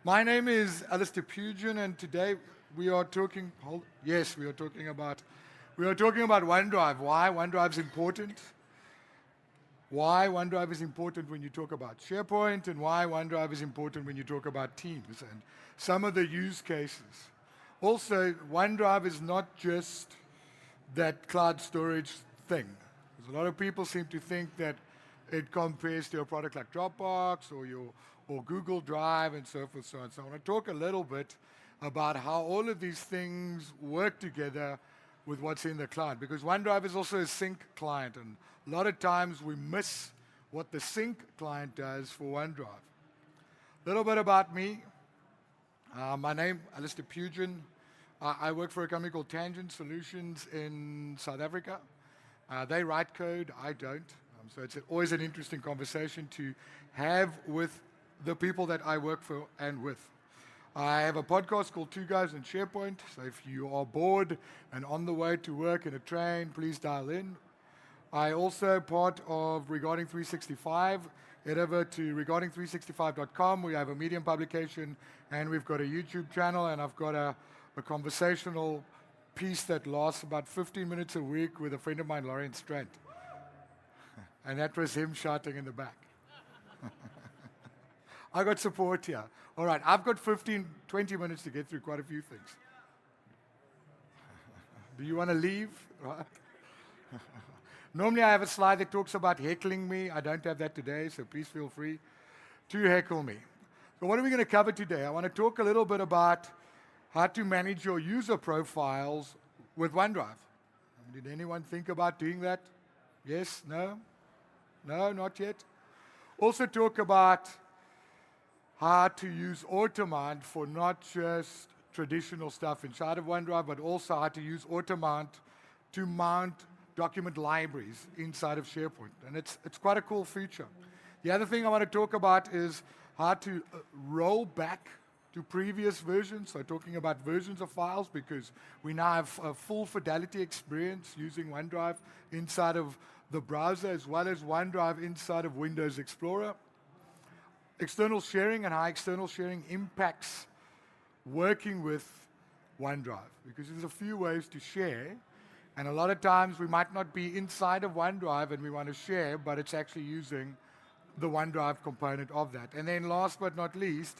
My name is Alistair Pugin, and today we are talking. Yes, we are talking about OneDrive. Why OneDrive is important? Why OneDrive is important when you talk about SharePoint, and why OneDrive is important when you talk about Teams, and some of the use cases. Also, OneDrive is not just that cloud storage thing. Because a lot of people seem to think that it compares to a product like Dropbox or Google Drive and so forth, so on. So I want to talk a little bit about how all of these things work together with what's in the cloud. Because OneDrive is also a sync client, and a lot of times we miss what the sync client does for OneDrive. A little bit about me. My name, Alistair Pugin. I work for a company called Tangent Solutions in South Africa. They write code, I don't. So it's always an interesting conversation to have with the people that I work for and with. I have a podcast called Two Guys in SharePoint. So if you are bored and on the way to work in a train, please dial in. I also part of Regarding 365. Head over to regarding365.com. We have a Medium publication, and we've got a YouTube channel, and I've got a conversational piece that lasts about 15 minutes a week with a friend of mine, Lawrence Strand. And that was him shouting in the back. I got support here. All right, I've got 15, 20 minutes to get through quite a few things. Do you want to leave? Right. Normally I have a slide that talks about heckling me. I don't have that today, so please feel free to heckle me. So what are we going to cover today? I want to talk a little bit about how to manage your user profiles with OneDrive. Did anyone think about doing that? Yes? No? No, not yet. Also talk about how to use AutoMount for not just traditional stuff inside of OneDrive, but also how to use AutoMount to mount document libraries inside of SharePoint. And it's quite a cool feature. The other thing I want to talk about is how to roll back to previous versions. So talking about versions of files, because we now have a full fidelity experience using OneDrive inside of the browser, as well as OneDrive inside of Windows Explorer. External sharing and how external sharing impacts working with OneDrive, because there's a few ways to share, and a lot of times we might not be inside of OneDrive and we want to share, but it's actually using the OneDrive component of that. And then last but not least,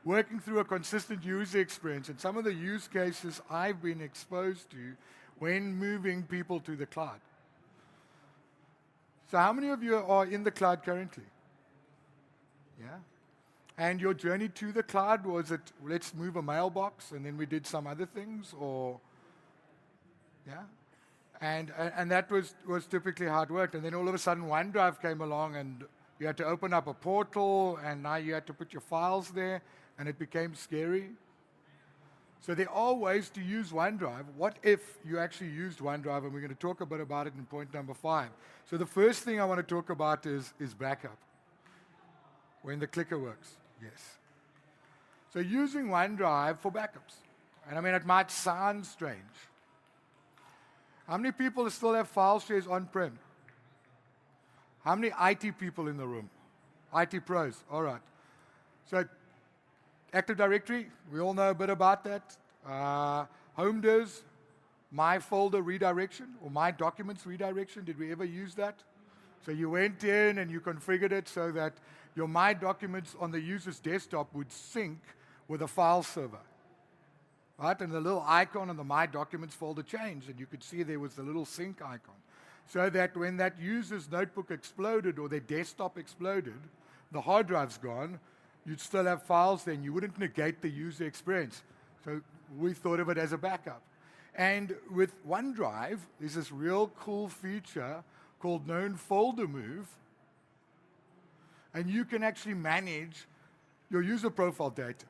working through a consistent user experience and some of the use cases I've been exposed to when moving people to the cloud. So how many of you are in the cloud currently? Yeah? And your journey to the cloud, was it, let's move a mailbox, and then we did some other things, or, yeah? And that was typically how it worked. And then all of a sudden, OneDrive came along, and you had to open up a portal, and now you had to put your files there, and it became scary. So there are ways to use OneDrive. What if you actually used OneDrive? And we're going to talk a bit about it in point number 5. So the first thing I want to talk about is backup. When the clicker works, yes. So using OneDrive for backups. And I mean, it might sound strange. How many people still have file shares on-prem? How many IT people in the room? IT pros, all right. So Active Directory, we all know a bit about that. Home does, My Folder redirection, or My Documents redirection. Did we ever use that? So you went in and you configured it so that your My Documents on the user's desktop would sync with a file server. Right? And the little icon on the My Documents folder changed, and you could see there was the little sync icon. So that when that user's notebook exploded or their desktop exploded, the hard drive's gone, you'd still have files there, and you wouldn't negate the user experience. So we thought of it as a backup. And with OneDrive, there's this real cool feature called Known Folder Move, and you can actually manage your user profile data.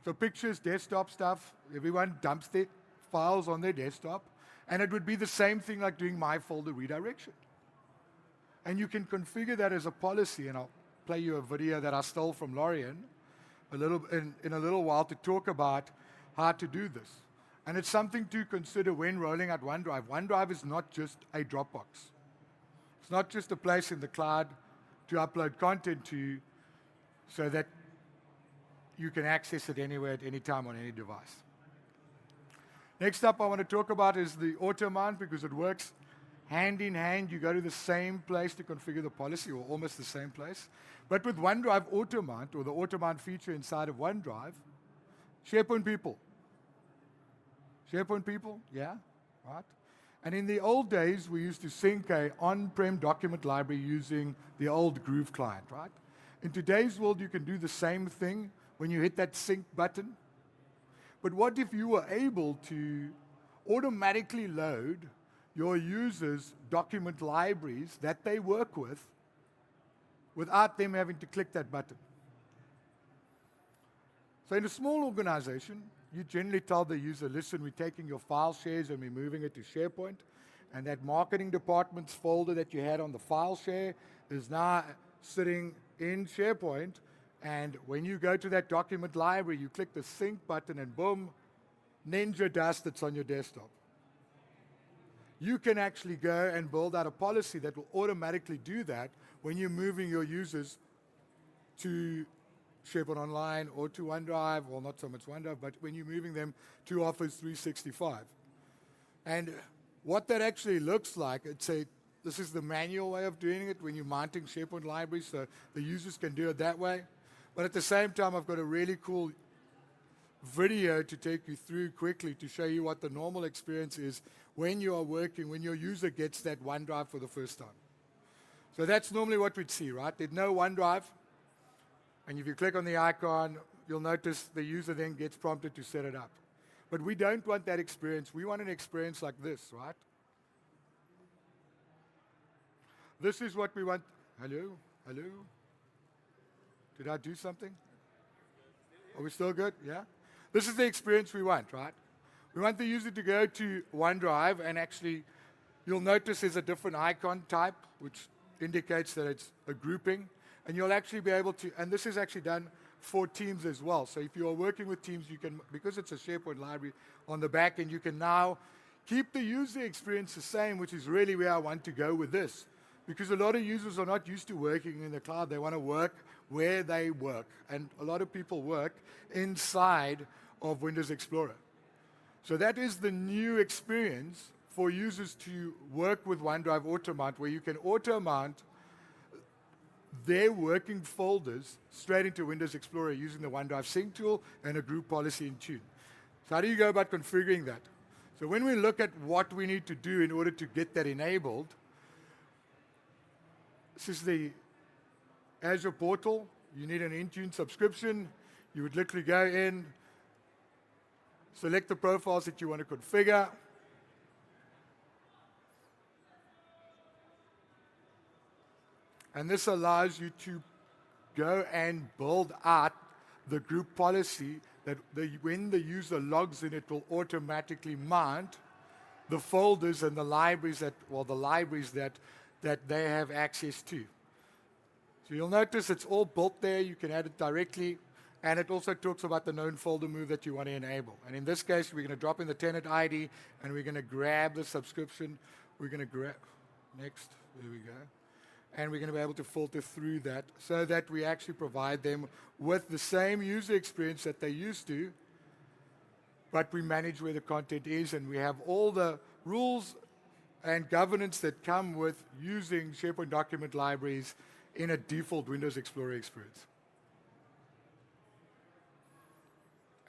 So pictures, desktop stuff, everyone dumps their files on their desktop, and it would be the same thing like doing My Folder redirection. And you can configure that as a policy, and I'll play you a video that I stole from Lorian in a little while to talk about how to do this. And it's something to consider when rolling out OneDrive. OneDrive is not just a Dropbox. It's not just a place in the cloud to upload content to, so that you can access it anywhere at any time on any device. Next up I want to talk about is the AutoMount, because it works hand in hand. You go to the same place to configure the policy, or almost the same place. But with OneDrive AutoMount, or the AutoMount feature inside of OneDrive, SharePoint people. SharePoint people, yeah, right? And in the old days, we used to sync a on-prem document library using the old Groove client, right? In today's world, you can do the same thing when you hit that sync button. But what if you were able to automatically load your users' document libraries that they work with without them having to click that button? So in a small organization, you generally tell the user, listen, we're taking your file shares and we're moving it to SharePoint, and that marketing department's folder that you had on the file share is now sitting in SharePoint, and when you go to that document library, you click the sync button and boom, ninja dust, it's on your desktop. You can actually go and build out a policy that will automatically do that when you're moving your users to SharePoint Online or to OneDrive, well, not so much OneDrive, but when you're moving them to Office 365. And what that actually looks like, this is the manual way of doing it when you're mounting SharePoint libraries, so the users can do it that way. But at the same time, I've got a really cool video to take you through quickly to show you what the normal experience is when you are working, when your user gets that OneDrive for the first time. So that's normally what we'd see, right? There's no OneDrive. And if you click on the icon, you'll notice the user then gets prompted to set it up. But we don't want that experience. We want an experience like this, right? This is what we want. Hello? Hello? Did I do something? Are we still good? Yeah? This is the experience we want, right? We want the user to go to OneDrive, and actually, you'll notice there's a different icon type, which indicates that it's a grouping. And you'll actually be able to, and this is actually done for Teams as well. So if you are working with Teams, you can, because it's a SharePoint library on the back end, you can now keep the user experience the same, which is really where I want to go with this. Because a lot of users are not used to working in the cloud. They want to work where they work. And a lot of people work inside of Windows Explorer. So that is the new experience for users to work with OneDrive AutoMount, where you can auto-mount their working folders straight into Windows Explorer using the OneDrive sync tool and a group policy in tune. So how do you go about configuring that? So when we look at what we need to do in order to get that enabled, this is the Azure portal. You need an Intune subscription. You would literally go in, select the profiles that you want to configure. And this allows you to go and build out the group policy that when the user logs in, it will automatically mount the folders and the libraries that they have access to. So you'll notice it's all built there. You can add it directly. And it also talks about the known folder move that you want to enable. And in this case, we're going to drop in the tenant ID, and we're going to grab the subscription. We're going to grab, next, there we go. And we're going to be able to filter through that so that we actually provide them with the same user experience that they used to, but we manage where the content is, and we have all the rules and governance that come with using SharePoint document libraries in a default Windows Explorer experience.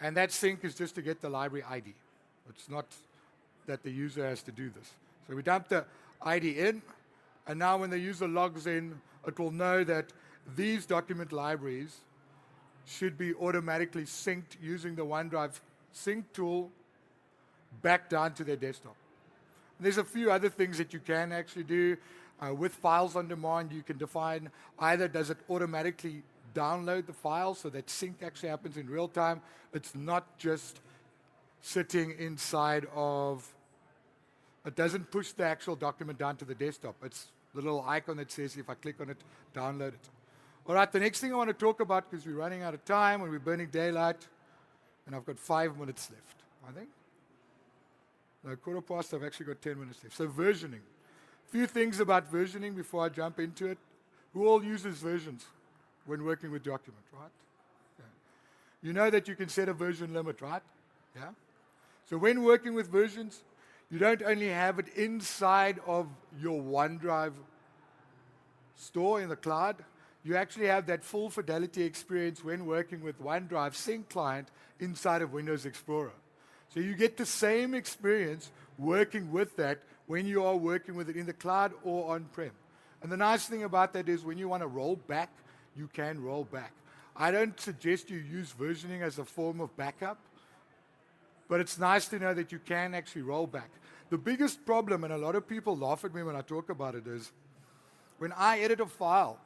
And that sync is just to get the library ID. It's not that the user has to do this. So we dump the ID in, and now when the user logs in, it will know that these document libraries should be automatically synced using the OneDrive sync tool back down to their desktop. And there's a few other things that you can actually do. With files on demand, you can define either does it automatically download the file so that sync actually happens in real time. It's not just sitting inside of, it doesn't push the actual document down to the desktop. It's the little icon that says if I click on it, download it. All right, the next thing I want to talk about, because we're running out of time and we're burning daylight, and I've got 5 minutes left, I think. No, quarter past, I've actually got 10 minutes left. So versioning. A few things about versioning before I jump into it. Who all uses versions when working with document, right? Yeah. You know that you can set a version limit, right? Yeah? So when working with versions, you don't only have it inside of your OneDrive store in the cloud, you actually have that full fidelity experience when working with OneDrive Sync client inside of Windows Explorer. So you get the same experience working with that when you are working with it in the cloud or on-prem. And the nice thing about that is when you want to roll back, you can roll back. I don't suggest you use versioning as a form of backup, but it's nice to know that you can actually roll back. The biggest problem, and a lot of people laugh at me when I talk about it, is when I edit a file,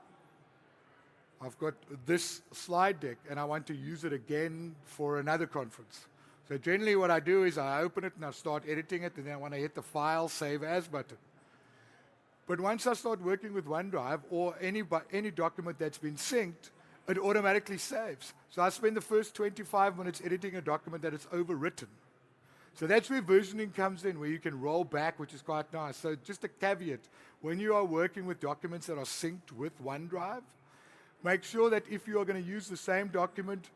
I've got this slide deck and I want to use it again for another conference. So generally what I do is I open it and I start editing it, and then I want to hit the File, Save As button. But once I start working with OneDrive or any document that's been synced, it automatically saves. So I spend the first 25 minutes editing a document that is overwritten. So that's where versioning comes in, where you can roll back, which is quite nice. So just a caveat, when you are working with documents that are synced with OneDrive, make sure that if you are going to use the same document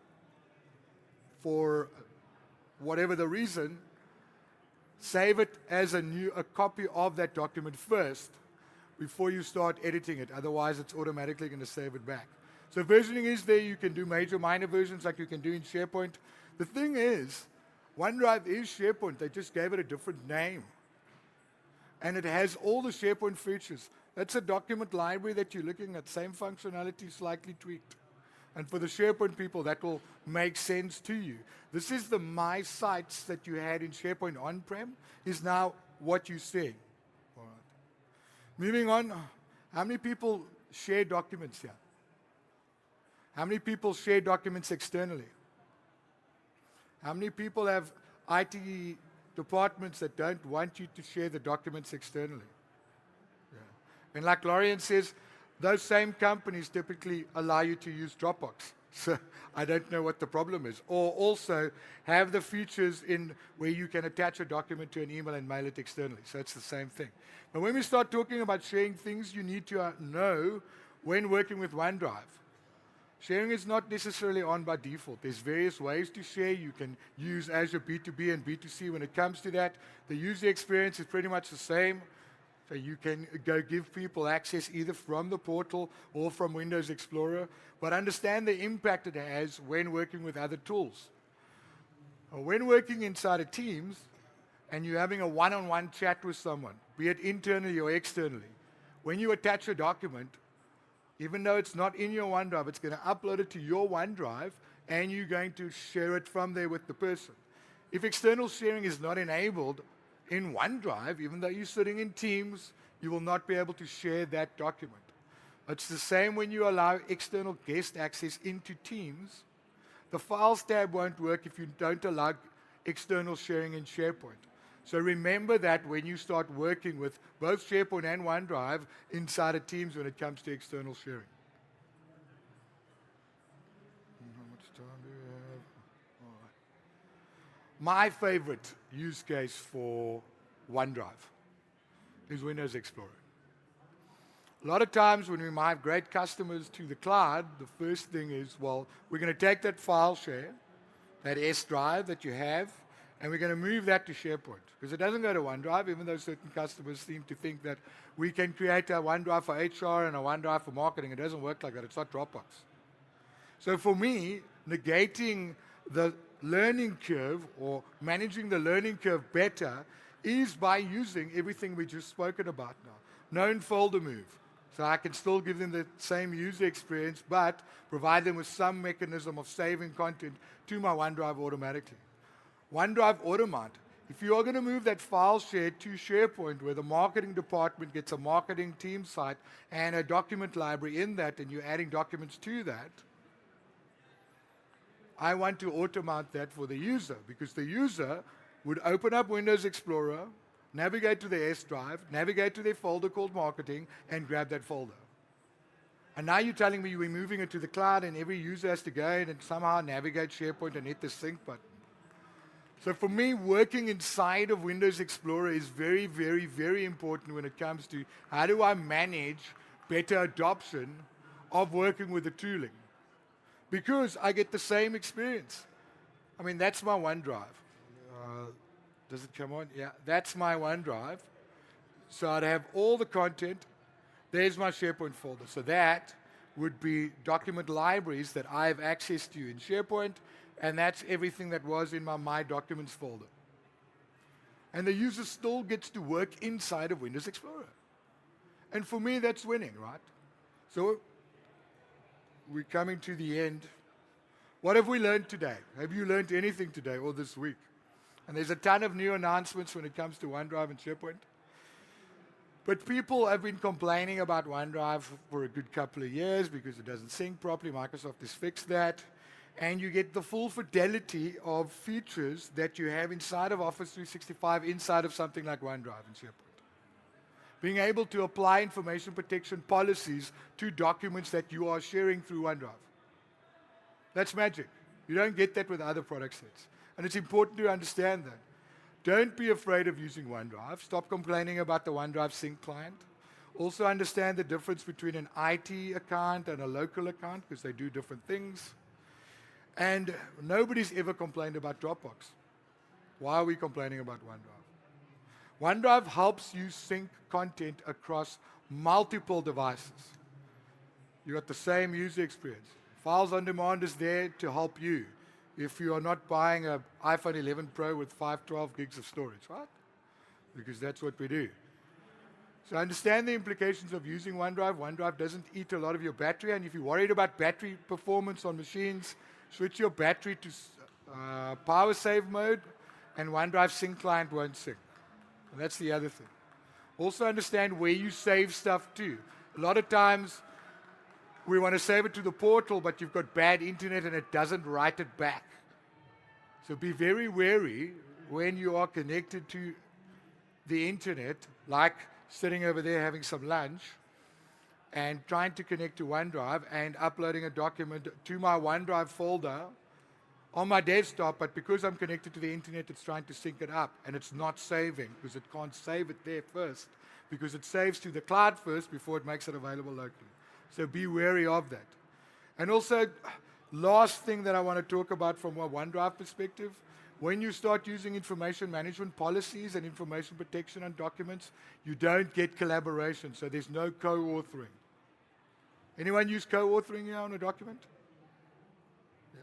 for whatever the reason, save it as a copy of that document first before you start editing it. Otherwise, it's automatically going to save it back. So versioning is there. You can do major, minor versions like you can do in SharePoint. The thing is, OneDrive is SharePoint. They just gave it a different name. And it has all the SharePoint features. That's a document library that you're looking at. Same functionality, slightly tweaked. And for the SharePoint people, that will make sense to you. This is the My Sites that you had in SharePoint on-prem, is now what you're seeing. All right. Moving on, how many people share documents here? How many people share documents externally? How many people have IT departments that don't want you to share the documents externally? Yeah. And like Lorian says, those same companies typically allow you to use Dropbox. So I don't know what the problem is. Or also have the features in where you can attach a document to an email and mail it externally. So it's the same thing. But when we start talking about sharing things, you need to know when working with OneDrive. Sharing is not necessarily on by default. There's various ways to share. You can use Azure B2B and B2C when it comes to that. The user experience is pretty much the same. So you can go give people access either from the portal or from Windows Explorer, but understand the impact it has when working with other tools. When working inside of Teams and you're having a one-on-one chat with someone, be it internally or externally, when you attach a document, even though it's not in your OneDrive, it's going to upload it to your OneDrive, and you're going to share it from there with the person. If external sharing is not enabled in OneDrive, even though you're sitting in Teams, you will not be able to share that document. It's the same when you allow external guest access into Teams. The Files tab won't work if you don't allow external sharing in SharePoint. So remember that when you start working with both SharePoint and OneDrive inside of Teams when it comes to external sharing. How much time do we have? All right. My favorite use case for OneDrive is Windows Explorer. A lot of times when we migrate customers to the cloud, the first thing is, well, we're going to take that file share, that S drive that you have, and we're going to move that to SharePoint. Because it doesn't go to OneDrive, even though certain customers seem to think that we can create a OneDrive for HR and a OneDrive for marketing. It doesn't work like that. It's not Dropbox. So for me, negating the learning curve or managing the learning curve better is by using everything we just spoken about now. Known folder move. So I can still give them the same user experience, but provide them with some mechanism of saving content to my OneDrive automatically. OneDrive AutoMount. If you are going to move that file share to SharePoint where the marketing department gets a marketing team site and a document library in that, and you're adding documents to that, I want to AutoMount that for the user, because the user would open up Windows Explorer, navigate to the S drive, navigate to their folder called marketing, and grab that folder. And now you're telling me we're moving it to the cloud and every user has to go in and somehow navigate SharePoint and hit the sync button. So for me, working inside of Windows Explorer is very, very, very important when it comes to how do I manage better adoption of working with the tooling. because I get the same experience. I mean, that's my OneDrive. Does it come on? Yeah, that's my OneDrive. So I'd have all the content. There's my SharePoint folder. So that would be document libraries that I have access to in SharePoint, and that's everything that was in my My Documents folder. And the user still gets to work inside of Windows Explorer. And for me, that's winning, right? So we're coming to the end. What have we learned today? Have you learned anything today or this week? And there's a ton of new announcements when it comes to OneDrive and SharePoint. But people have been complaining about OneDrive for a good couple of years because it doesn't sync properly. Microsoft has fixed that. And you get the full fidelity of features that you have inside of Office 365 inside of something like OneDrive and SharePoint. Being able to apply information protection policies to documents that you are sharing through OneDrive. That's magic. You don't get that with other product sets. And it's important to understand that. Don't be afraid of using OneDrive. Stop complaining about the OneDrive sync client. Also understand the difference between an IT account and a local account because they do different things. And nobody's ever complained about Dropbox. Why are we complaining about OneDrive? OneDrive helps you sync content across multiple devices. You got the same user experience. Files on Demand is there to help you if you are not buying an iPhone 11 Pro with 512 gigs of storage, right? Because that's what we do. So understand the implications of using OneDrive. OneDrive doesn't eat a lot of your battery, and if you're worried about battery performance on machines, switch your battery to power save mode, and OneDrive sync client won't sync. And that's the other thing. Also understand where you save stuff to. A lot of times, we want to save it to the portal, but you've got bad internet and it doesn't write it back. So be very wary when you are connected to the internet, like sitting over there having some lunch and trying to connect to OneDrive and uploading a document to my OneDrive folder on my desktop, but because I'm connected to the internet, it's trying to sync it up, and it's not saving because it can't save it there first, because it saves to the cloud first before it makes it available locally. So be wary of that. And also, last thing that I want to talk about from a OneDrive perspective, when you start using information management policies and information protection on documents, you don't get collaboration, so there's no co-authoring. Anyone use co-authoring here on a document? Yeah.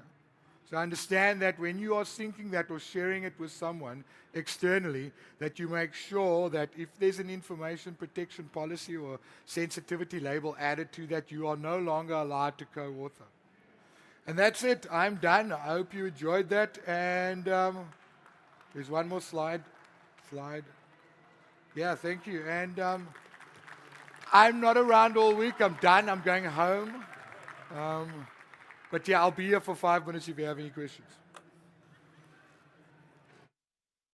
So understand that when you are syncing that or sharing it with someone externally, that you make sure that if there's an information protection policy or sensitivity label added to that, you are no longer allowed to co-author. And that's it. I'm done. I hope you enjoyed that. And there's one more slide. Yeah, thank you. And I'm not around all week. I'm done. I'm going home. But yeah, I'll be here for 5 minutes if you have any questions.